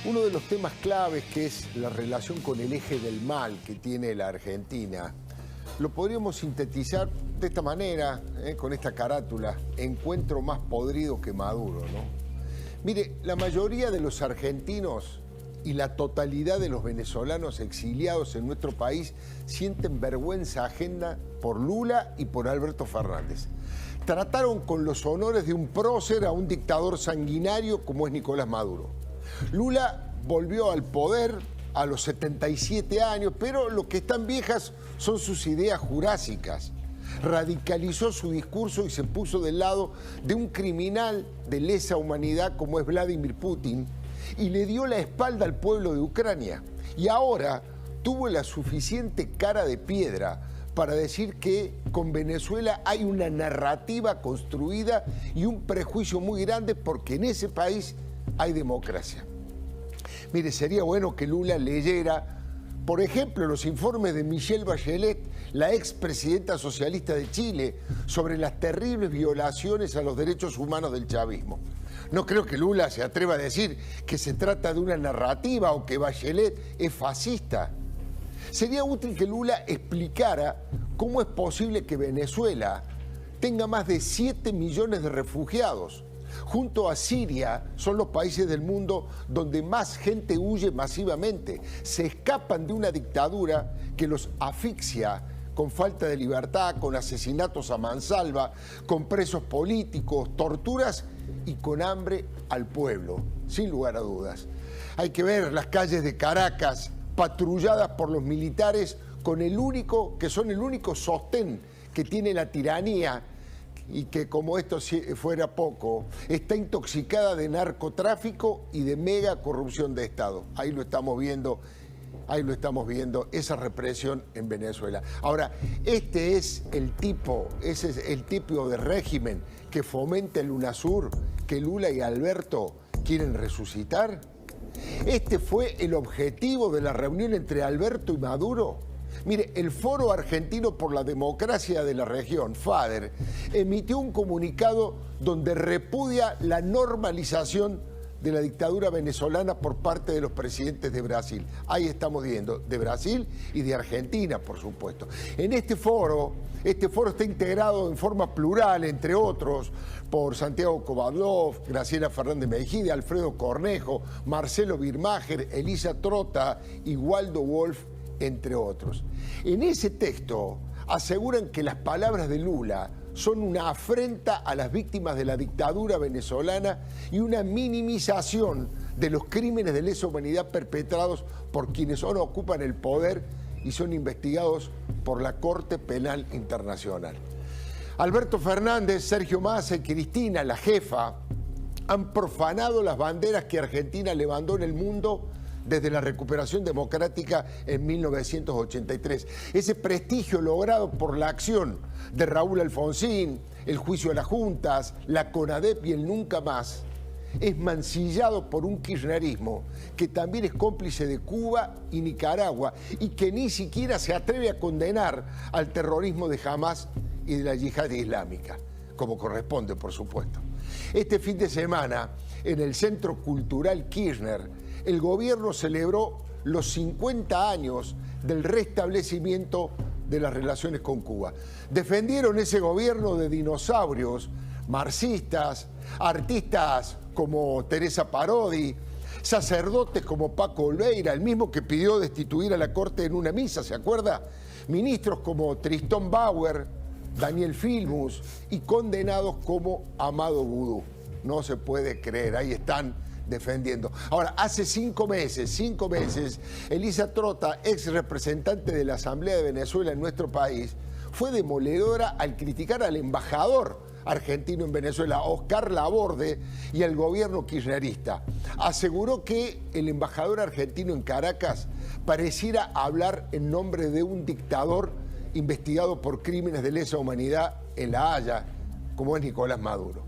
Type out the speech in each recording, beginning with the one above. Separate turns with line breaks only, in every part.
Uno de los temas claves, que es la relación con el eje del mal que tiene la Argentina, lo podríamos sintetizar de esta manera, con esta carátula: encuentro más podrido que maduro, ¿no? Mire, la mayoría de los argentinos y la totalidad de los venezolanos exiliados en nuestro país sienten vergüenza ajena por Lula y por Alberto Fernández. Trataron con los honores de un prócer a un dictador sanguinario como es Nicolás Maduro. Lula volvió al poder a los 77 años, pero lo que están viejas son sus ideas jurásicas. Radicalizó su discurso y se puso del lado de un criminal de lesa humanidad como es Vladimir Putin y le dio la espalda al pueblo de Ucrania. Y ahora tuvo la suficiente cara de piedra para decir que con Venezuela hay una narrativa construida y un prejuicio muy grande porque en ese país hay democracia. Mire, sería bueno que Lula leyera, por ejemplo, los informes de Michelle Bachelet, la expresidenta socialista de Chile, sobre las terribles violaciones a los derechos humanos del chavismo. No creo que Lula se atreva a decir que se trata de una narrativa o que Bachelet es fascista. Sería útil que Lula explicara cómo es posible que Venezuela tenga más de 7 millones de refugiados. Junto a Siria son los países del mundo donde más gente huye masivamente. Se escapan de una dictadura que los asfixia con falta de libertad, con asesinatos a mansalva, con presos políticos, torturas y con hambre al pueblo, sin lugar a dudas. Hay que ver las calles de Caracas patrulladas por los militares que son el único sostén que tiene la tiranía, y que, como esto fuera poco, está intoxicada de narcotráfico y de mega corrupción de Estado. Ahí lo estamos viendo, esa represión en Venezuela. Ahora, ese es el tipo de régimen que fomenta el UNASUR, que Lula y Alberto quieren resucitar. Este fue el objetivo de la reunión entre Alberto y Maduro. Mire, el Foro Argentino por la Democracia de la Región, FADER, emitió un comunicado donde repudia la normalización de la dictadura venezolana por parte de los presidentes de Brasil. Ahí estamos viendo, de Brasil y de Argentina, por supuesto. En este foro está integrado en forma plural, entre otros, por Santiago Kovadlov, Graciela Fernández Mejide, Alfredo Cornejo, Marcelo Birmacher, Elisa Trota y Waldo Wolf, entre otros. En ese texto aseguran que las palabras de Lula son una afrenta a las víctimas de la dictadura venezolana y una minimización de los crímenes de lesa humanidad perpetrados por quienes ahora ocupan el poder y son investigados por la Corte Penal Internacional. Alberto Fernández, Sergio Massa y Cristina, la jefa, han profanado las banderas que Argentina levantó en el mundo desde la recuperación democrática en 1983. Ese prestigio logrado por la acción de Raúl Alfonsín, el juicio a las juntas, la CONADEP y el nunca más, es mancillado por un kirchnerismo que también es cómplice de Cuba y Nicaragua y que ni siquiera se atreve a condenar al terrorismo de Hamás y de la yihad islámica, como corresponde, por supuesto. Este fin de semana, en el Centro Cultural Kirchner, el gobierno celebró los 50 años del restablecimiento de las relaciones con Cuba. Defendieron ese gobierno de dinosaurios, marxistas, artistas como Teresa Parodi, sacerdotes como Paco Olveira, el mismo que pidió destituir a la Corte en una misa, ¿se acuerda? Ministros como Tristón Bauer, Daniel Filmus y condenados como Amado Vudú. No se puede creer, ahí están defendiendo. Ahora, hace 5 meses, Elisa Trota, ex representante de la Asamblea de Venezuela en nuestro país, fue demoledora al criticar al embajador argentino en Venezuela, Oscar Laborde, y al gobierno kirchnerista. Aseguró que el embajador argentino en Caracas pareciera hablar en nombre de un dictador investigado por crímenes de lesa humanidad en La Haya, como es Nicolás Maduro.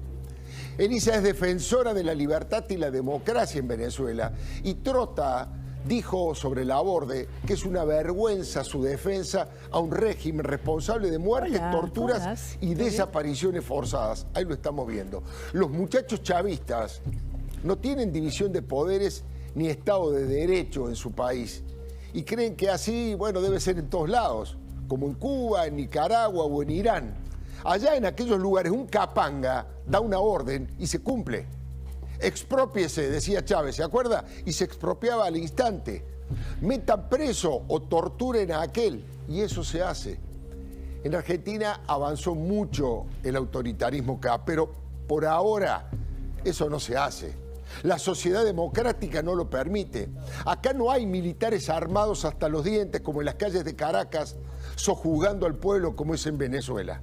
Elisa es defensora de la libertad y la democracia en Venezuela y Trota dijo sobre Laborde que es una vergüenza su defensa a un régimen responsable de muertes, torturas y desapariciones forzadas. Ahí lo estamos viendo. Los muchachos chavistas no tienen división de poderes ni Estado de Derecho en su país. Y creen que así, bueno, debe ser en todos lados, como en Cuba, en Nicaragua o en Irán. Allá en aquellos lugares un capanga da una orden y se cumple. Exprópiese, decía Chávez, ¿se acuerda? Y se expropiaba al instante. Metan preso o torturen a aquel, y eso se hace. En Argentina avanzó mucho el autoritarismo acá, pero por ahora eso no se hace. La sociedad democrática no lo permite. Acá no hay militares armados hasta los dientes como en las calles de Caracas, sojuzgando al pueblo como es en Venezuela.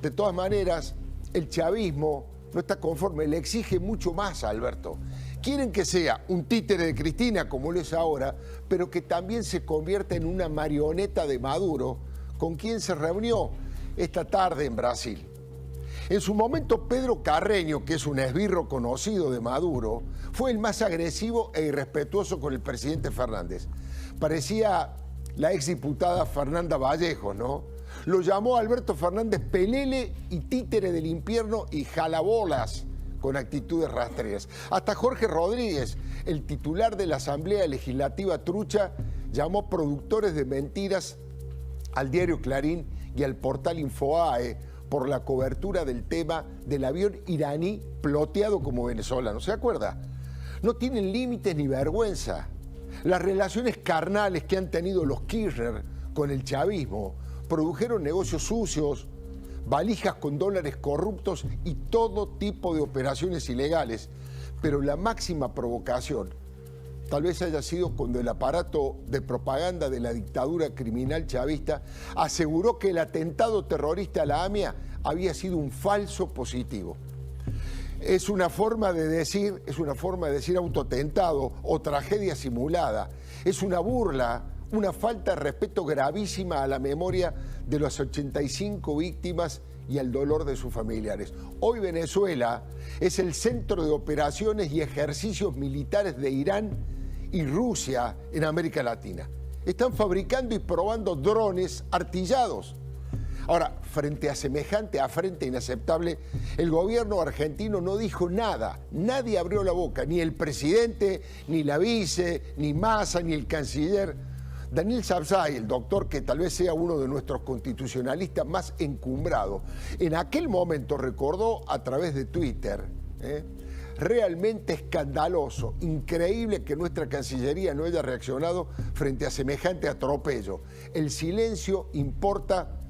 De todas maneras, el chavismo no está conforme, le exige mucho más a Alberto. Quieren que sea un títere de Cristina, como lo es ahora, pero que también se convierta en una marioneta de Maduro, con quien se reunió esta tarde en Brasil. En su momento, Pedro Carreño, que es un esbirro conocido de Maduro, fue el más agresivo e irrespetuoso con el presidente Fernández. Parecía la exdiputada Fernanda Vallejos, ¿no? Lo llamó Alberto Fernández pelele y títere del infierno y jalabolas, con actitudes rastreras. Hasta Jorge Rodríguez, el titular de la Asamblea Legislativa trucha, llamó productores de mentiras al diario Clarín y al portal Infoae por la cobertura del tema del avión iraní ploteado como venezolano. ¿Se acuerda? No tienen límites ni vergüenza. Las relaciones carnales que han tenido los Kirchner con el chavismo produjeron negocios sucios, valijas con dólares corruptos y todo tipo de operaciones ilegales. Pero la máxima provocación tal vez haya sido cuando el aparato de propaganda de la dictadura criminal chavista aseguró que el atentado terrorista a la AMIA había sido un falso positivo. Es una forma de decir autoatentado o tragedia simulada. Es una burla, una falta de respeto gravísima a la memoria de las 85 víctimas y al dolor de sus familiares. Hoy Venezuela es el centro de operaciones y ejercicios militares de Irán y Rusia en América Latina. Están fabricando y probando drones artillados. Ahora, frente a semejante afrenta inaceptable, el gobierno argentino no dijo nada. Nadie abrió la boca, ni el presidente, ni la vice, ni Massa, ni el canciller. Daniel Sapsay, el doctor que tal vez sea uno de nuestros constitucionalistas más encumbrados, en aquel momento recordó a través de Twitter, realmente escandaloso, increíble que nuestra Cancillería no haya reaccionado frente a semejante atropello. El silencio importa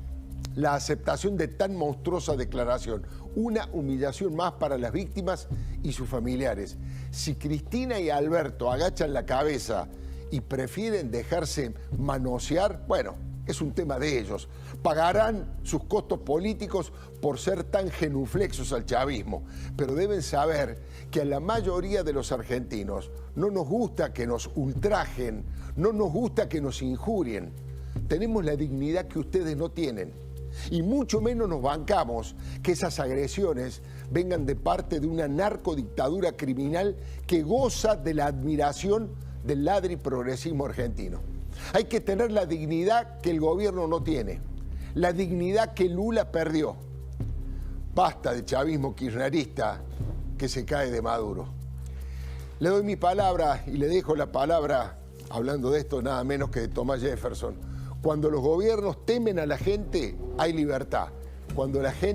la aceptación de tan monstruosa declaración. Una humillación más para las víctimas y sus familiares. Si Cristina y Alberto agachan la cabeza y prefieren dejarse manosear, bueno, es un tema de ellos. Pagarán sus costos políticos por ser tan genuflexos al chavismo, pero deben saber que a la mayoría de los argentinos no nos gusta que nos ultrajen, no nos gusta que nos injurien. Tenemos la dignidad que ustedes no tienen y mucho menos nos bancamos que esas agresiones vengan de parte de una narcodictadura criminal que goza de la admiración del ladri progresismo argentino. Hay que tener la dignidad que el gobierno no tiene, la dignidad que Lula perdió. Basta de chavismo kirchnerista que se cae de Maduro. Le doy mi palabra y le dejo la palabra, hablando de esto, nada menos que de Thomas Jefferson. Cuando los gobiernos temen a la gente, hay libertad. Cuando la gente